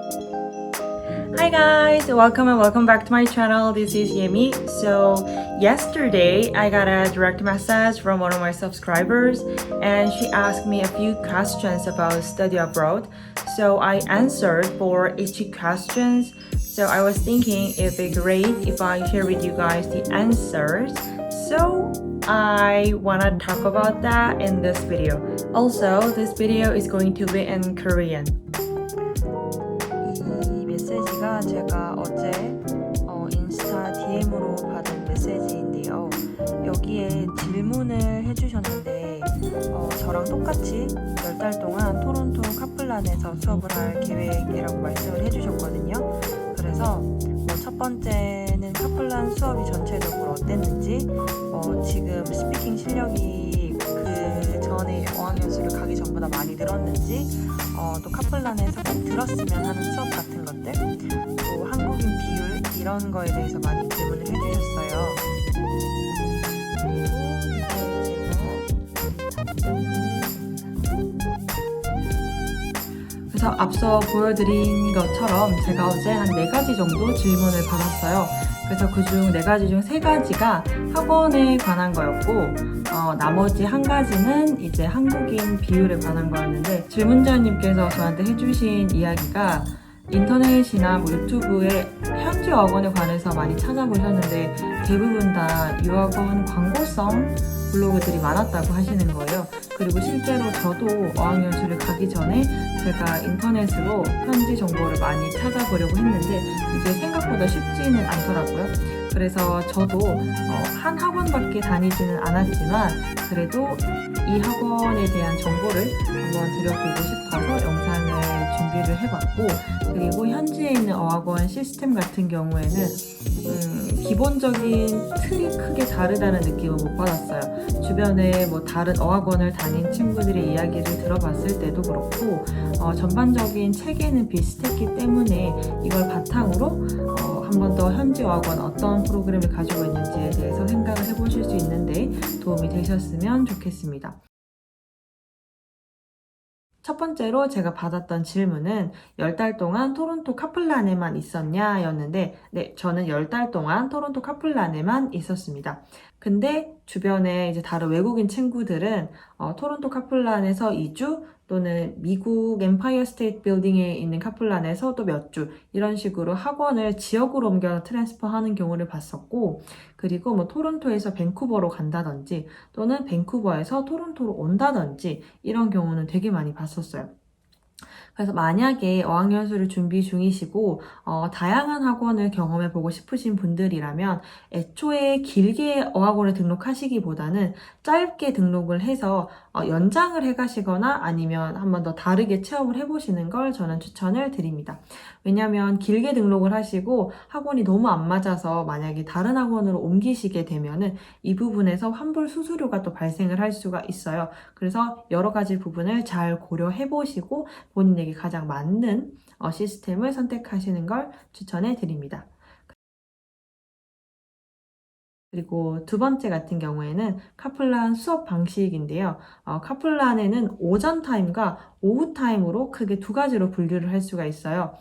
Hi guys, welcome back to my channel. This is Yemi. So yesterday I got a direct message from one of my subscribers and she asked me a few questions about study abroad. So I answered for each questions. So I was thinking it'd be great if I share with you guys the answers. So I wanna talk about that in this video. Also, this video is going to be in Korean. 이 메시지가 제가 어제 인스타 DM으로 받은 메시지인데요. 여기에 질문을 해주셨는데 저랑 똑같이 10달 동안 토론토 카플란에서 수업을 할 계획이라고 말씀을 해주셨거든요. 그래서 첫 번째는 카플란 수업이 전체적으로 어땠는지 지금 스피킹 실력이 그 전에 어학연수를 가기 전보다 많이 늘었는지 또 카플란에서 꼭 들었으면 하는 수업 같은 것들 또 한국인 비율 이런 거에 대해서 많이 질문을 해주셨어요. 그래서 앞서 보여드린 것처럼 제가 어제 한 4가지 정도 질문을 받았어요. 그래서 그중 4가지 중 3가지가 학원에 관한 거였고 나머지 1가지는 이제 한국인 비율에 관한 거였는데 질문자님께서 저한테 해주신 이야기가 인터넷이나 뭐 유튜브에 현지 어학원에 관해서 많이 찾아보셨는데 대부분 다 유학원 광고성 블로그들이 많았다고 하시는 거예요. 그리고 실제로 저도 어학연수를 가기 전에 제가 인터넷으로 현지 정보를 많이 찾아보려고 했는데 이게 생각보다 쉽지는 않더라고요. 그래서 저도 한 학원밖에 다니지는 않았지만 그래도 이 학원에 대한 정보를 한번 드려보고 싶어서 영상을 준비를 해봤고 그리고 현지에 있는 어학원 시스템 같은 경우에는 기본적인 틀이 크게 다르다는 느낌을 못 받았어요. 주변에 뭐 다른 어학원을 다닌 친구들의 이야기를 들어봤을 때도 그렇고 전반적인 체계는 비슷했기 때문에 이걸 바탕으로 한 번 더 현지 어학원 어떤 프로그램을 가지고 있는지에 대해서 생각을 해보실 수 있는데 도움이 되셨으면 좋겠습니다. 첫 번째로 제가 받았던 질문은 10달 동안 토론토 카플란에만 있었냐 였는데 네, 저는 10달 동안 토론토 카플란에만 있었습니다. 근데 주변에 이제 다른 외국인 친구들은 토론토 카플란에서 2주 또는 미국 엠파이어 스테이트 빌딩에 있는 카플란에서 또 몇 주 이런 식으로 학원을 지역으로 옮겨 트랜스퍼 하는 경우를 봤었고 그리고 뭐 토론토에서 밴쿠버로 간다든지 또는 밴쿠버에서 토론토로 온다든지 이런 경우는 되게 많이 봤었어요. 그래서 만약에 어학연수를 준비 중이시고 다양한 학원을 경험해보고 싶으신 분들이라면 애초에 길게 어학원을 등록하시기보다는 짧게 등록을 해서 연장을 해가시거나 아니면 한번 더 다르게 체험을 해보시는 걸 저는 추천을 드립니다. 왜냐하면 길게 등록을 하시고 학원이 너무 안 맞아서 만약에 다른 학원으로 옮기시게 되면은 이 부분에서 환불 수수료가 또 발생을 할 수가 있어요. 그래서 여러 가지 부분을 잘 고려해 보시고 본인에게 가장 맞는 시스템을 선택하시는 걸 추천해 드립니다. 그리고 두 번째 같은 경우에는 카플란 수업 방식인데요. 카플란에는 오전 타임과 오후 타임으로 크게 2가지로 분류를 할 수가 있어요.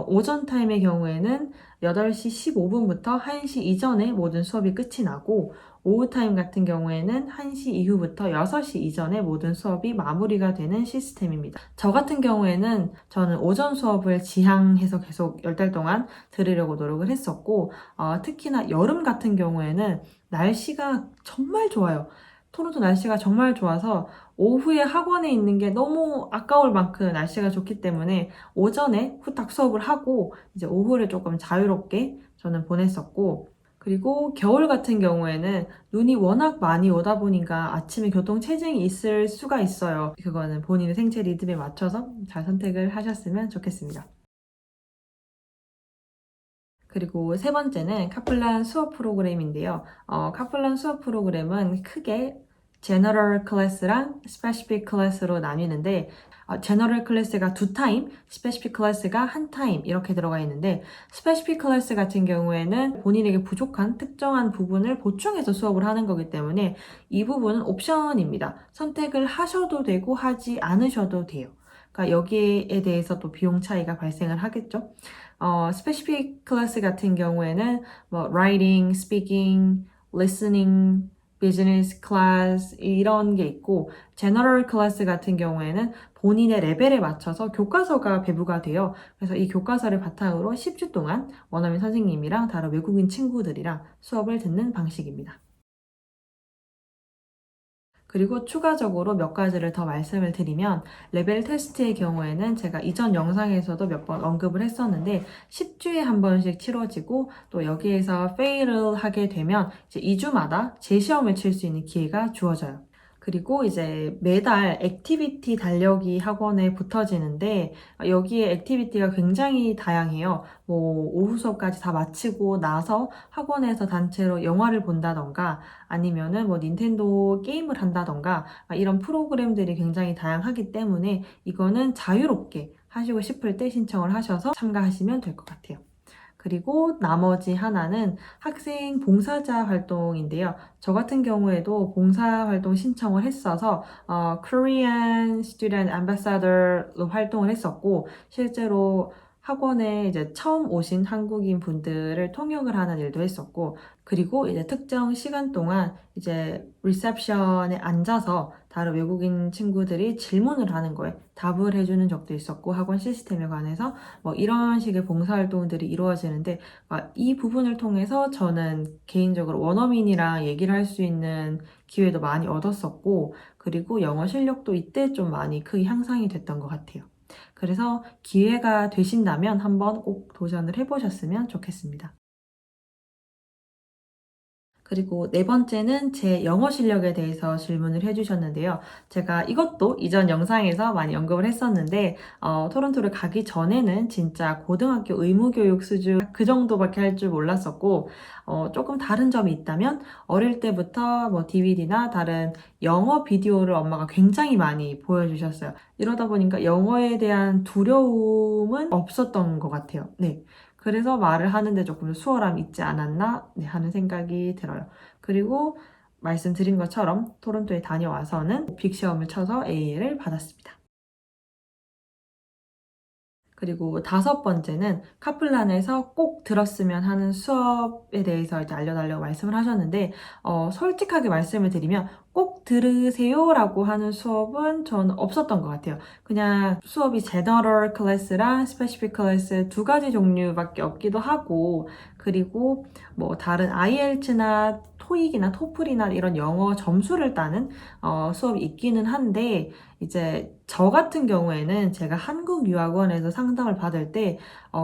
오전 타임의 경우에는 8시 15분부터 1시 이전에 모든 수업이 끝이 나고 오후 타임 같은 경우에는 1시 이후부터 6시 이전에 모든 수업이 마무리가 되는 시스템입니다. 저 같은 경우에는 저는 오전 수업을 지향해서 계속 10달 동안 들으려고 노력을 했었고 특히나 여름 같은 경우에는 날씨가 정말 좋아요. 토론토 날씨가 정말 좋아서 오후에 학원에 있는 게 너무 아까울 만큼 날씨가 좋기 때문에 오전에 후딱 수업을 하고 이제 오후를 조금 자유롭게 저는 보냈었고 그리고 겨울 같은 경우에는 눈이 워낙 많이 오다 보니까 아침에 교통 체증이 있을 수가 있어요. 그거는 본인의 생체 리듬에 맞춰서 잘 선택을 하셨으면 좋겠습니다. 그리고 세 번째는 카플란 수업 프로그램인데요. 카플란 수업 프로그램은 크게 제너럴 클래스랑 스페시픽 클래스로 나뉘는데 제너럴 클래스가 2타임, 스페시픽 클래스가 1타임 이렇게 들어가 있는데 스페시픽 클래스 같은 경우에는 본인에게 부족한 특정한 부분을 보충해서 수업을 하는 거기 때문에 이 부분은 옵션입니다. 선택을 하셔도 되고 하지 않으셔도 돼요. 그러니까 여기에 대해서 또 비용 차이가 발생을 하겠죠. 스페시픽 클래스 같은 경우에는 뭐 writing, speaking, listening, 비즈니스 클래스 이런 게 있고 제너럴 클래스 같은 경우에는 본인의 레벨에 맞춰서 교과서가 배부가 돼요. 그래서 이 교과서를 바탕으로 10주 동안 원어민 선생님이랑 다른 외국인 친구들이랑 수업을 듣는 방식입니다. 그리고 추가적으로 몇 가지를 더 말씀을 드리면 레벨 테스트의 경우에는 제가 이전 영상에서도 몇 번 언급을 했었는데 10주에 한 번씩 치러지고 또 여기에서 페일을 하게 되면 이제 2주마다 재시험을 칠 수 있는 기회가 주어져요. 그리고 이제 매달 액티비티 달력이 학원에 붙어지는데 여기에 액티비티가 굉장히 다양해요. 뭐 오후 수업까지 다 마치고 나서 학원에서 단체로 영화를 본다던가 아니면은 뭐 닌텐도 게임을 한다던가 이런 프로그램들이 굉장히 다양하기 때문에 이거는 자유롭게 하시고 싶을 때 신청을 하셔서 참가하시면 될 것 같아요. 그리고 나머지 하나는 학생 봉사자 활동인데요. 저 같은 경우에도 봉사활동 신청을 했어서 Korean Student Ambassador로 활동을 했었고 실제로 학원에 이제 처음 오신 한국인 분들을 통역을 하는 일도 했었고 그리고 이제 특정 시간 동안 이제 리셉션에 앉아서 다른 외국인 친구들이 질문을 하는 거에 답을 해주는 적도 있었고 학원 시스템에 관해서 뭐 이런 식의 봉사활동들이 이루어지는데 이 부분을 통해서 저는 개인적으로 원어민이랑 얘기를 할 수 있는 기회도 많이 얻었었고 그리고 영어 실력도 이때 좀 많이 크게 향상이 됐던 것 같아요. 그래서 기회가 되신다면 한번 꼭 도전을 해보셨으면 좋겠습니다. 그리고 네 번째는 제 영어 실력에 대해서 질문을 해주셨는데요. 제가 이것도 이전 영상에서 많이 언급을 했었는데 토론토를 가기 전에는 진짜 고등학교 의무교육 수준 그 정도밖에 할 줄 몰랐었고 조금 다른 점이 있다면 어릴 때부터 뭐 DVD나 다른 영어 비디오를 엄마가 굉장히 많이 보여주셨어요. 이러다 보니까 영어에 대한 두려움은 없었던 것 같아요. 네. 그래서 말을 하는데 조금 수월함이 있지 않았나 하는 생각이 들어요. 그리고 말씀드린 것처럼 토론토에 다녀와서는 빅 시험을 쳐서 A를 받았습니다. 그리고 다섯 번째는 카플란에서 꼭 들었으면 하는 수업에 대해서 이제 알려달라고 말씀을 하셨는데 솔직하게 말씀을 드리면 꼭 들으세요라고 하는 수업은 저는 없었던 것 같아요. 그냥 수업이 제너럴 클래스랑 스페시픽 클래스 두 가지 종류밖에 없기도 하고 그리고 뭐 다른 IELTS나 토익이나 토플이나 이런 영어 점수를 따는 수업이 있기는 한데 이제 저 같은 경우에는 제가 한국유학원에서 상담을 받을 때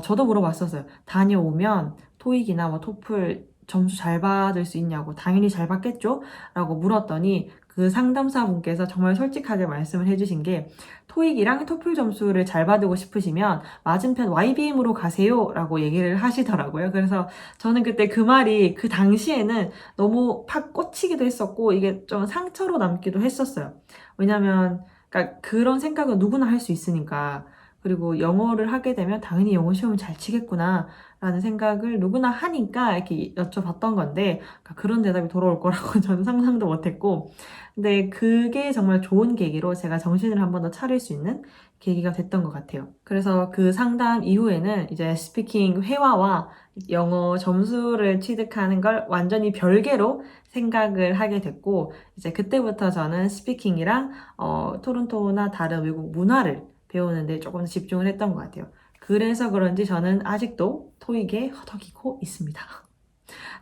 저도 물어봤었어요. 다녀오면 토익이나 뭐 토플 점수 잘 받을 수 있냐고 당연히 잘 받겠죠? 라고 물었더니 그 상담사분께서 정말 솔직하게 말씀을 해주신 게 토익이랑 토플 점수를 잘 받고 싶으시면 맞은편 YBM으로 가세요 라고 얘기를 하시더라고요. 그래서 저는 그때 그 말이 그 당시에는 너무 팍 꽂히기도 했었고 이게 좀 상처로 남기도 했었어요. 왜냐면 그러니까 그런 생각은 누구나 할 수 있으니까. 그리고 영어를 하게 되면 당연히 영어 시험을 잘 치겠구나 라는 생각을 누구나 하니까 이렇게 여쭤봤던 건데 그러니까 그런 대답이 돌아올 거라고 저는 상상도 못했고 근데 그게 정말 좋은 계기로 제가 정신을 한 번 더 차릴 수 있는 계기가 됐던 것 같아요. 그래서 그 상담 이후에는 이제 스피킹 회화와 영어 점수를 취득하는 걸 완전히 별개로 생각을 하게 됐고 이제 그때부터 저는 스피킹이랑 토론토나 다른 외국 문화를 배우는데 조금 집중을 했던 것 같아요. 그래서 그런지 저는 아직도 토익에 허덕이고 있습니다.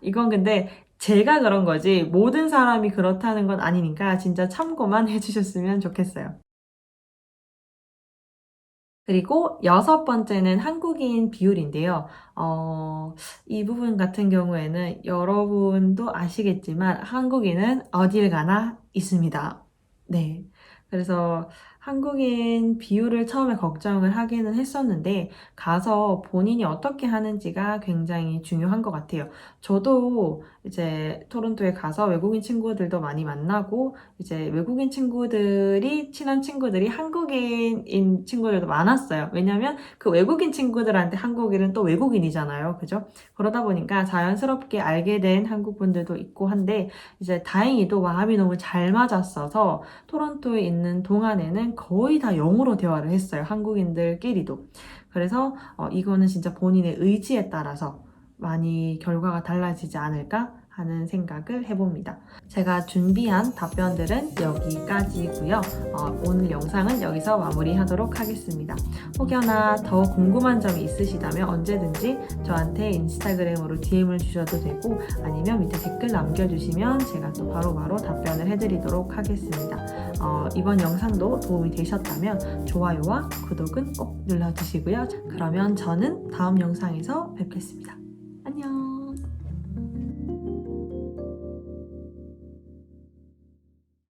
이건 근데 제가 그런 거지 모든 사람이 그렇다는 건 아니니까 진짜 참고만 해주셨으면 좋겠어요. 그리고 여섯 번째는 한국인 비율인데요. 이 부분 같은 경우에는 여러분도 아시겠지만 한국인은 어딜 가나 있습니다. 네. 그래서 한국인 비율을 처음에 걱정을 하기는 했었는데 가서 본인이 어떻게 하는지가 굉장히 중요한 것 같아요. 저도 이제 토론토에 가서 외국인 친구들도 많이 만나고 이제 외국인 친구들이 친한 친구들이 한국인인 친구들도 많았어요. 왜냐면 그 외국인 친구들한테 한국인은 또 외국인이잖아요. 그죠? 그러다 보니까 자연스럽게 알게 된 한국 분들도 있고 한데 이제 다행히도 마음이 너무 잘 맞았어서 토론토에 있는 동안에는 거의 다 영어로 대화를 했어요. 한국인들끼리도. 그래서 이거는 진짜 본인의 의지에 따라서 많이 결과가 달라지지 않을까 하는 생각을 해봅니다. 제가 준비한 답변들은 여기까지고요. 오늘 영상은 여기서 마무리하도록 하겠습니다. 혹여나 더 궁금한 점이 있으시다면 언제든지 저한테 인스타그램으로 DM을 주셔도 되고 아니면 밑에 댓글 남겨주시면 제가 또 바로바로 답변을 해드리도록 하겠습니다. 이번 영상도 도움이 되셨다면 좋아요와 구독은 꼭 눌러주시고요. 그러면 저는 다음 영상에서 뵙겠습니다. 안녕.